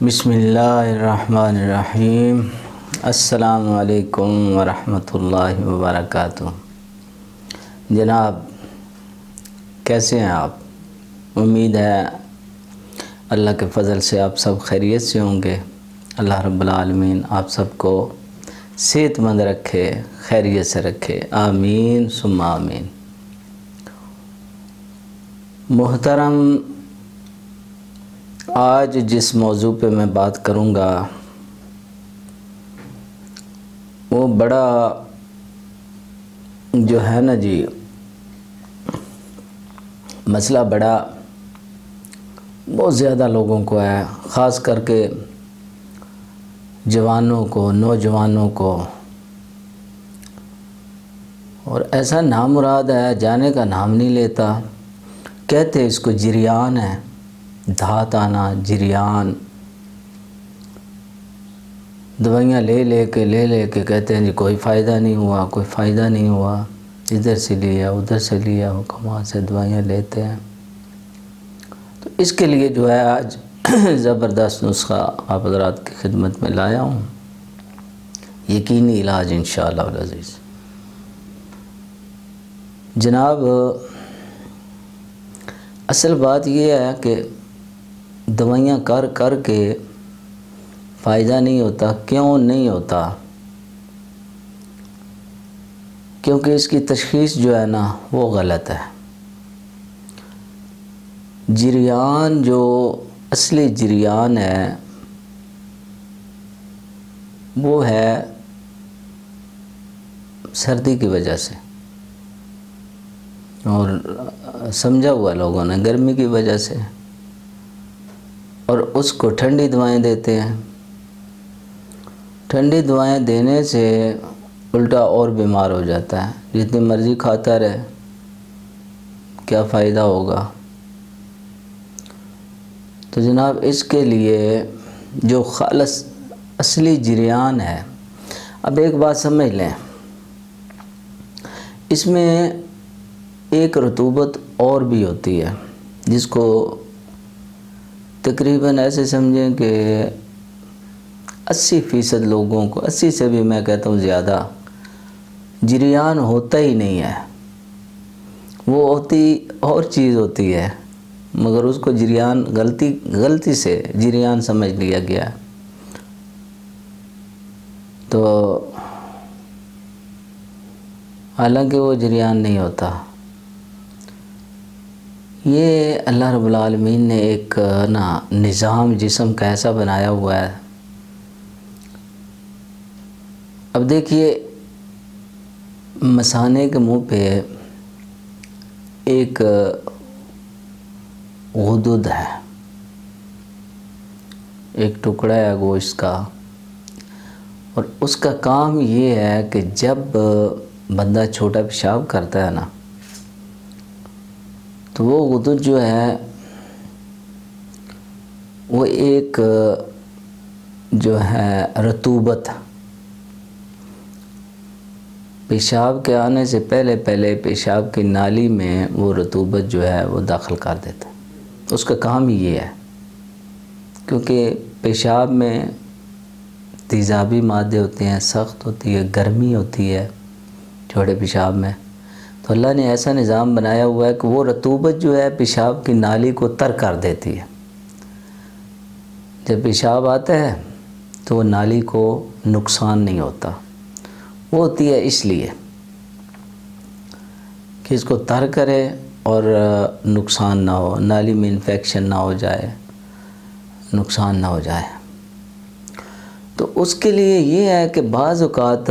بسم اللہ الرحمن الرحیم۔ السلام علیکم ورحمۃ اللہ وبرکاتہ۔ جناب کیسے ہیں آپ؟ امید ہے اللہ کے فضل سے آپ سب خیریت سے ہوں گے۔ اللہ رب العالمین آپ سب کو صحت مند رکھے، خیریت سے رکھے، آمین ثم آمین۔ محترم، آج جس موضوع پہ میں بات کروں گا وہ بڑا جو ہے نا جی مسئلہ بہت زیادہ لوگوں کو ہے، خاص کر کے جوانوں کو، نوجوانوں کو، اور ایسا نامراد ہے جانے کا نام نہیں لیتا۔ کہتے اس کو جریان ہے، دھات آنا، جریان، دوائیاں لے کے کہتے ہیں جی کوئی فائدہ نہیں ہوا، کوئی فائدہ نہیں ہوا، ادھر سے لیا ادھر سے لیا، وہاں سے دوائیاں لیتے ہیں۔ تو اس کے لیے جو ہے آج زبردست نسخہ آپ حضرات کی خدمت میں لایا ہوں، یقینی علاج انشاءاللہ العزیز۔ جناب اصل بات یہ ہے کہ دوائیاں کر کے فائدہ نہیں ہوتا۔ کیوں نہیں ہوتا؟ کیونکہ اس کی تشخیص جو ہے نا وہ غلط ہے۔ جریان جو اصلی جریان ہے وہ ہے سردی کی وجہ سے، اور سمجھا ہوا لوگوں نے گرمی کی وجہ سے، اور اس کو ٹھنڈی دوائیں دیتے ہیں۔ ٹھنڈی دوائیں دینے سے الٹا اور بیمار ہو جاتا ہے۔ جتنی مرضی کھاتا رہے، کیا فائدہ ہوگا؟ تو جناب اس کے لیے جو خالص اصلی جریان ہے، اب ایک بات سمجھ لیں، اس میں ایک رطوبت اور بھی ہوتی ہے جس کو تقریباً ایسے سمجھیں کہ 80% لوگوں کو، 80 سے بھی میں کہتا ہوں زیادہ، جریان ہوتا ہی نہیں ہے۔ وہ ہوتی اور چیز ہوتی ہے، مگر اس کو جریان غلطی سے جریان سمجھ لیا گیا۔ تو حالانکہ وہ جریان نہیں ہوتا۔ یہ اللہ رب العالمین نے ایک نظام جسم کا ایسا بنایا ہوا ہے۔ اب دیکھیے، مثانے کے منہ پہ ایک غدود ہے، ایک ٹکڑا ہے گوشت کا، اور اس کا کام یہ ہے کہ جب بندہ چھوٹا پیشاب کرتا ہے نا تو وہ غدود جو ہے وہ ایک جو ہے رطوبت، پیشاب کے آنے سے پہلے پیشاب کی نالی میں وہ رطوبت جو ہے وہ داخل کر دیتا ہے۔ اس کا کام ہی یہ ہے، کیونکہ پیشاب میں تیزابی مادے ہوتے ہیں، سخت ہوتی ہے، گرمی ہوتی ہے چھوٹے پیشاب میں۔ تو اللہ نے ایسا نظام بنایا ہوا ہے کہ وہ رطوبت جو ہے پیشاب کی نالی کو تر کر دیتی ہے۔ جب پیشاب آتا ہے تو وہ نالی کو نقصان نہیں ہوتا۔ وہ ہوتی ہے اس لیے کہ اس کو تر کرے اور نقصان نہ ہو، نالی میں انفیکشن نہ ہو جائے، نقصان نہ ہو جائے۔ تو اس کے لیے یہ ہے کہ بعض اوقات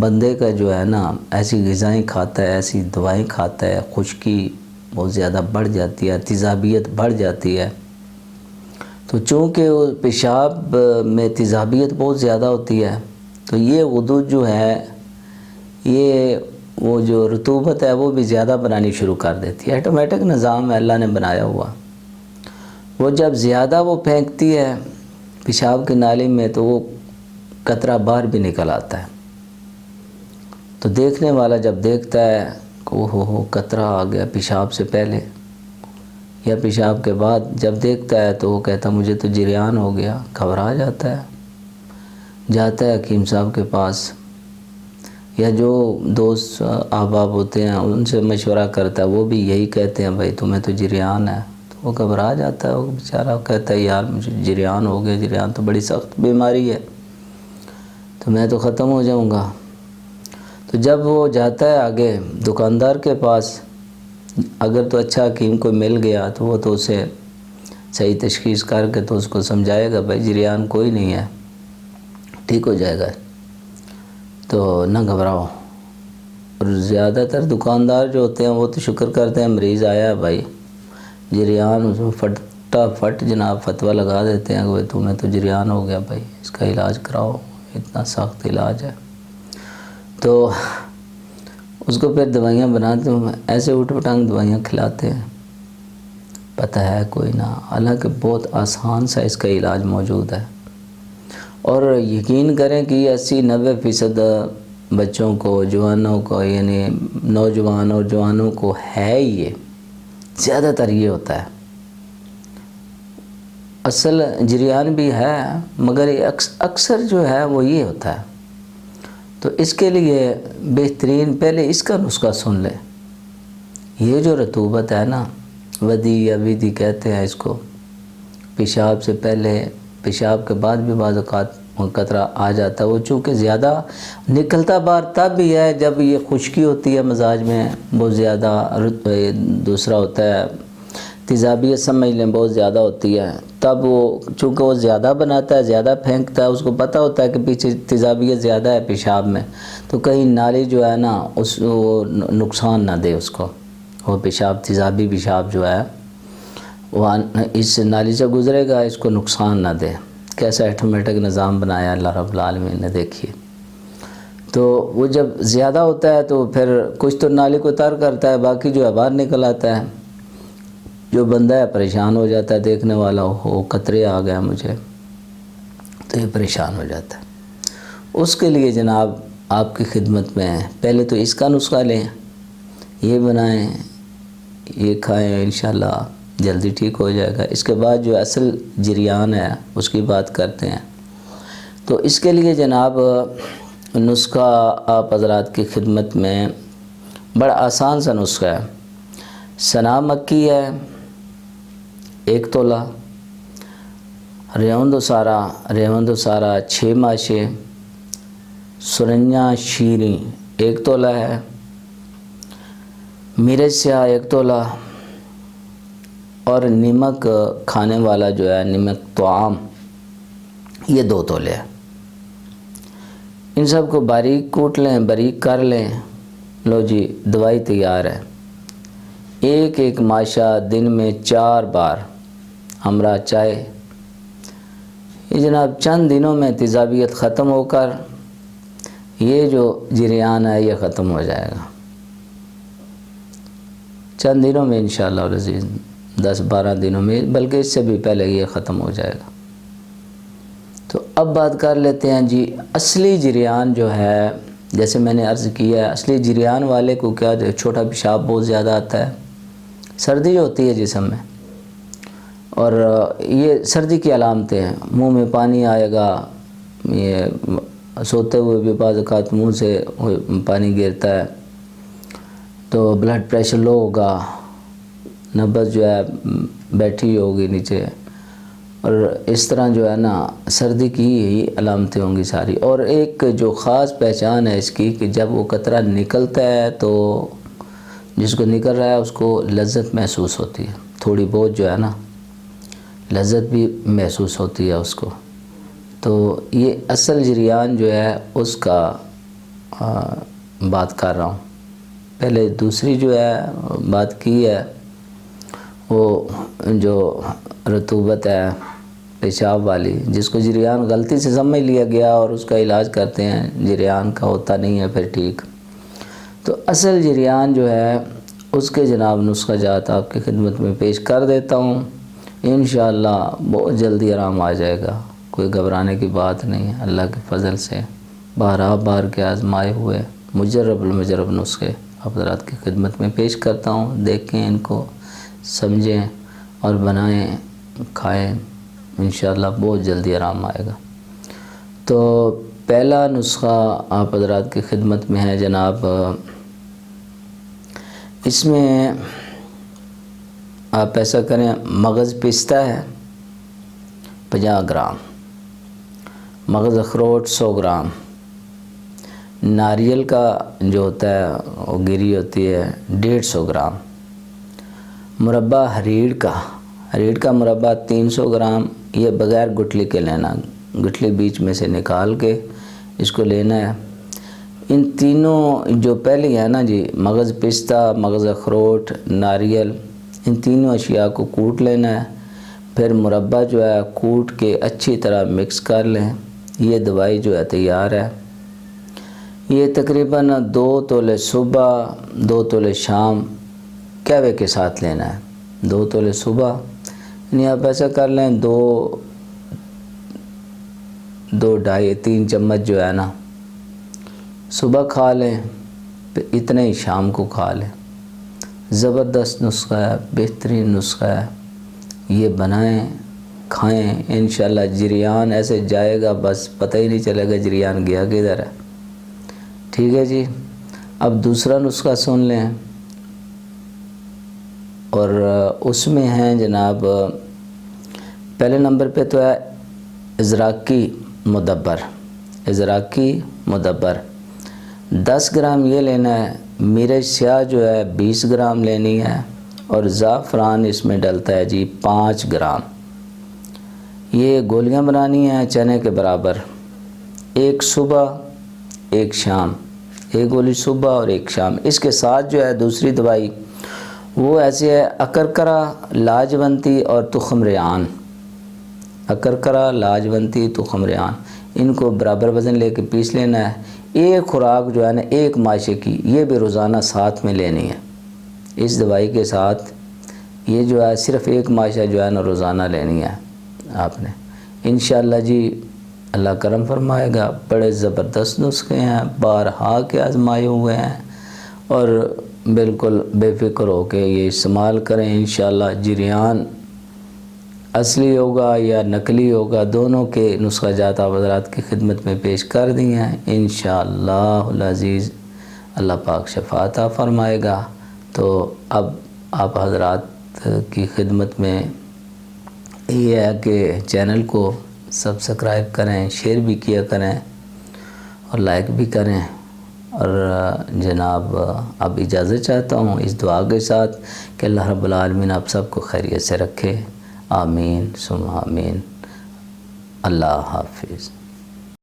بندے کا جو ہے نا ایسی غذائیں کھاتا ہے، ایسی دوائیں کھاتا ہے، خشکی بہت زیادہ بڑھ جاتی ہے، تیزابیت بڑھ جاتی ہے۔ تو چونکہ وہ پیشاب میں تیزابیت بہت زیادہ ہوتی ہے، تو یہ غدود جو ہے یہ وہ جو رطوبت ہے وہ بھی زیادہ بنانی شروع کر دیتی ہے۔ آٹومیٹک نظام ہے اللہ نے بنایا ہوا۔ وہ جب زیادہ وہ پھینکتی ہے پیشاب کی نالی میں تو وہ قطرہ باہر بھی نکل آتا ہے۔ تو دیکھنے والا جب دیکھتا ہے کہ اوہ قطرہ آ گیا پیشاب سے پہلے، یا پیشاب کے بعد جب دیکھتا ہے تو وہ کہتا مجھے تو جریان ہو گیا، گھبرا جاتا ہے، جاتا ہے حکیم صاحب کے پاس، یا جو دوست احباب ہوتے ہیں ان سے مشورہ کرتا ہے، وہ بھی یہی کہتے ہیں بھائی تمہیں تو جریان ہے، تو وہ گھبرا جاتا ہے، وہ بیچارہ کہتا ہے یار مجھے جریان ہو گیا، جریان تو بڑی سخت بیماری ہے، تو میں تو ختم ہو جاؤں گا۔ تو جب وہ جاتا ہے آگے دکاندار کے پاس، اگر تو اچھا حکیم کوئی مل گیا تو وہ تو اسے صحیح تشخیص کر کے تو اس کو سمجھائے گا بھائی جریان کوئی نہیں ہے، ٹھیک ہو جائے گا، تو نہ گھبراؤ۔ اور زیادہ تر دکاندار جو ہوتے ہیں وہ تو شکر کرتے ہیں مریض آیا ہے بھائی جریان، اس کو فٹ جناب فتویٰ لگا دیتے ہیں کہ بھائی تمہیں تو جریان ہو گیا بھائی، اس کا علاج کراؤ، اتنا سخت علاج ہے۔ تو اس کو پھر دوائیاں بناتے ہیں، ایسے اٹھ پٹانگ دوائیاں کھلاتے ہیں، پتہ ہے کوئی نہ، حالانکہ بہت آسان سا اس کا علاج موجود ہے۔ اور یقین کریں کہ 80-90% بچوں کو، جوانوں کو، یعنی نوجوان اور جوانوں کو ہے یہ، زیادہ تر یہ ہوتا ہے۔ اصل جریان بھی ہے مگر اکثر جو ہے وہ یہ ہوتا ہے۔ تو اس کے لیے بہترین پہلے اس کا نسخہ سن لیں۔ یہ جو رطوبت ہے نا، ودی یا ویدی کہتے ہیں اس کو، پیشاب سے پہلے، پیشاب کے بعد بھی بعض اوقات قطرہ آ جاتا ہے، وہ چونکہ زیادہ نکلتا باہر تب بھی ہے جب یہ خشکی ہوتی ہے مزاج میں بہت زیادہ، دوسرا ہوتا ہے تیزابیت سمجھ لیں بہت زیادہ ہوتی ہے، تب وہ چونکہ وہ زیادہ بناتا ہے، زیادہ پھینکتا ہے، اس کو پتہ ہوتا ہے کہ پیچھے تیزابیت زیادہ ہے پیشاب میں، تو کہیں نالی جو ہے نا وہ نقصان نہ دے اس کو، وہ پیشاب تیزابی پیشاب جو ہے وہ اس نالی سے گزرے گا، اس کو نقصان نہ دے۔ کیسا آٹومیٹک نظام بنایا اللہ رب العالمین نے، دیکھیے۔ تو وہ جب زیادہ ہوتا ہے تو پھر کچھ تو نالی کو تر کرتا ہے، باقی جو ہے باہر نکل آتا ہے، جو بندہ ہے پریشان ہو جاتا ہے، دیکھنے والا ہو قطرے آ گیا مجھے، تو یہ پریشان ہو جاتا ہے۔ اس کے لیے جناب آپ کی خدمت میں پہلے تو اس کا نسخہ لیں، یہ بنائیں، یہ کھائیں، انشاءاللہ جلدی ٹھیک ہو جائے گا۔ اس کے بعد جو اصل جریان ہے اس کی بات کرتے ہیں۔ تو اس کے لیے جناب نسخہ آپ حضرات کی خدمت میں بڑا آسان سا نسخہ ہے۔ سنا مکی ہے 1 تولہ، ریوند و سارا 6 ماشے، سرنجا شیریں 1 تولہ ہے، مرچ سیاہ 1 تولہ، اور نمک کھانے والا جو ہے، نمک طعام، یہ 2 تولے ہیں۔ ان سب کو باریک کوٹ لیں، باریک کر لیں، لو جی دوائی تیار ہے۔ ایک ماشا دن میں 4 بار ہمراہ چائے، یہ جناب چند دنوں میں تیزابیت ختم ہو کر یہ جو جریان ہے یہ ختم ہو جائے گا، چند دنوں میں انشاءاللہ العزیز، 10-12 دنوں میں، بلکہ اس سے بھی پہلے یہ ختم ہو جائے گا۔ تو اب بات کر لیتے ہیں جی اصلی جریان جو ہے، جیسے میں نے عرض کیا ہے، اصلی جریان والے کو کیا، چھوٹا پیشاب بہت زیادہ آتا ہے، سردی جو ہوتی ہے جسم میں، اور یہ سردی کی علامتیں ہیں، منہ میں پانی آئے گا، یہ سوتے ہوئے بھی بعض اوقات منہ سے پانی گرتا ہے، تو بلڈ پریشر لو ہوگا، نبض جو ہے بیٹھی ہوگی نیچے، اور اس طرح جو ہے نا سردی کی یہی علامتیں ہوں گی ساری۔ اور ایک جو خاص پہچان ہے اس کی کہ جب وہ قطرہ نکلتا ہے تو جس کو نکل رہا ہے اس کو لذت محسوس ہوتی ہے، تھوڑی بہت جو ہے نا لذت بھی محسوس ہوتی ہے اس کو۔ تو یہ اصل جریان جو ہے اس کا بات کر رہا ہوں۔ پہلے دوسری جو ہے بات کی ہے وہ جو رطوبت ہے پیشاب والی، جس کو جریان غلطی سے سمجھ لیا گیا اور اس کا علاج کرتے ہیں، جریان کا ہوتا نہیں ہے پھر ٹھیک۔ تو اصل جریان جو ہے اس کے جناب نسخہ جات آپ کی خدمت میں پیش کر دیتا ہوں، انشاءاللہ بہت جلدی آرام آ جائے گا، کوئی گھبرانے کی بات نہیں ہے۔ اللہ کے فضل سے بار کے آزمائے ہوئے مجرب المجرب نسخے آپ حضرات کی خدمت میں پیش کرتا ہوں، دیکھیں ان کو، سمجھیں اور بنائیں کھائیں، انشاءاللہ بہت جلدی آرام آئے گا۔ تو پہلا نسخہ آپ حضرات کی خدمت میں ہے جناب، اس میں آپ ایسا کریں، مغز پستہ ہے 50 گرام، مغز اخروٹ 100 گرام، ناریل کا جو ہوتا ہے وہ گری ہوتی ہے 150 گرام، مربع ہریڑ کا مربع 300 گرام، یہ بغیر گٹھلی کے لینا، گٹھلی بیچ میں سے نکال کے اس کو لینا ہے۔ ان تینوں جو پہلے ہے نا جی، مغز پستہ، مغز اخروٹ، ناریل، ان تینوں اشیاء کو کوٹ لینا ہے، پھر مربع جو ہے کوٹ کے اچھی طرح مکس کر لیں۔ یہ دوائی جو ہے تیار ہے۔ یہ تقریباً 2 تولے صبح 2 تولے شام قہوے کے ساتھ لینا ہے۔ 2 تولے صبح، یعنی آپ ایسا کر لیں 2 2.5 3 چمچ جو ہے نا صبح کھا لیں، پھر اتنے ہی شام کو کھا لیں۔ زبردست نسخہ ہے، بہترین نسخہ ہے، یہ بنائیں کھائیں، انشاءاللہ جریان ایسے جائے گا بس پتہ ہی نہیں چلے گا جریان گیا کدھر ہے۔ ٹھیک ہے جی، اب دوسرا نسخہ سن لیں، اور اس میں ہیں جناب، پہلے نمبر پہ تو ہے ازراکی مدبر 10 گرام یہ لینا ہے، مرچ سیاہ جو ہے 20 گرام لینی ہے، اور زعفران اس میں ڈلتا ہے جی 5 گرام۔ یہ گولیاں بنانی ہیں چنے کے برابر، ایک صبح ایک شام، ایک گولی صبح اور ایک شام۔ اس کے ساتھ جو ہے دوسری دوائی وہ ایسے ہے، اکرکرا، لاجونتی اور تخم ریحان، اکرکرا، لاجونتی، تخم ریحان، ان کو برابر وزن لے کے پیس لینا ہے۔ ایک خوراک جو ہے نا 1 ماشے کی، یہ بھی روزانہ ساتھ میں لینی ہے۔ اس دوائی کے ساتھ یہ جو ہے صرف 1 ماشا جو ہے نا روزانہ لینی ہے آپ نے، انشاءاللہ جی اللہ کرم فرمائے گا۔ بڑے زبردست نسخے ہیں، بارہا کے آزمائے ہوئے ہیں، اور بالکل بے فکر ہو کے یہ استعمال کریں، انشاءاللہ جریان اصلی ہوگا یا نقلی ہوگا، دونوں کے نسخہ جات آپ حضرات کی خدمت میں پیش کر دی ہیں، انشاءاللہ العزیز اللہ پاک شفا عطا فرمائے گا۔ تو اب آپ حضرات کی خدمت میں یہ ہے کہ چینل کو سبسکرائب کریں، شیئر بھی کیا کریں اور لائک بھی کریں، اور جناب اب اجازت چاہتا ہوں اس دعا کے ساتھ کہ اللہ رب العالمین آپ سب کو خیریت سے رکھے، آمین ثم آمین، اللہ حافظ۔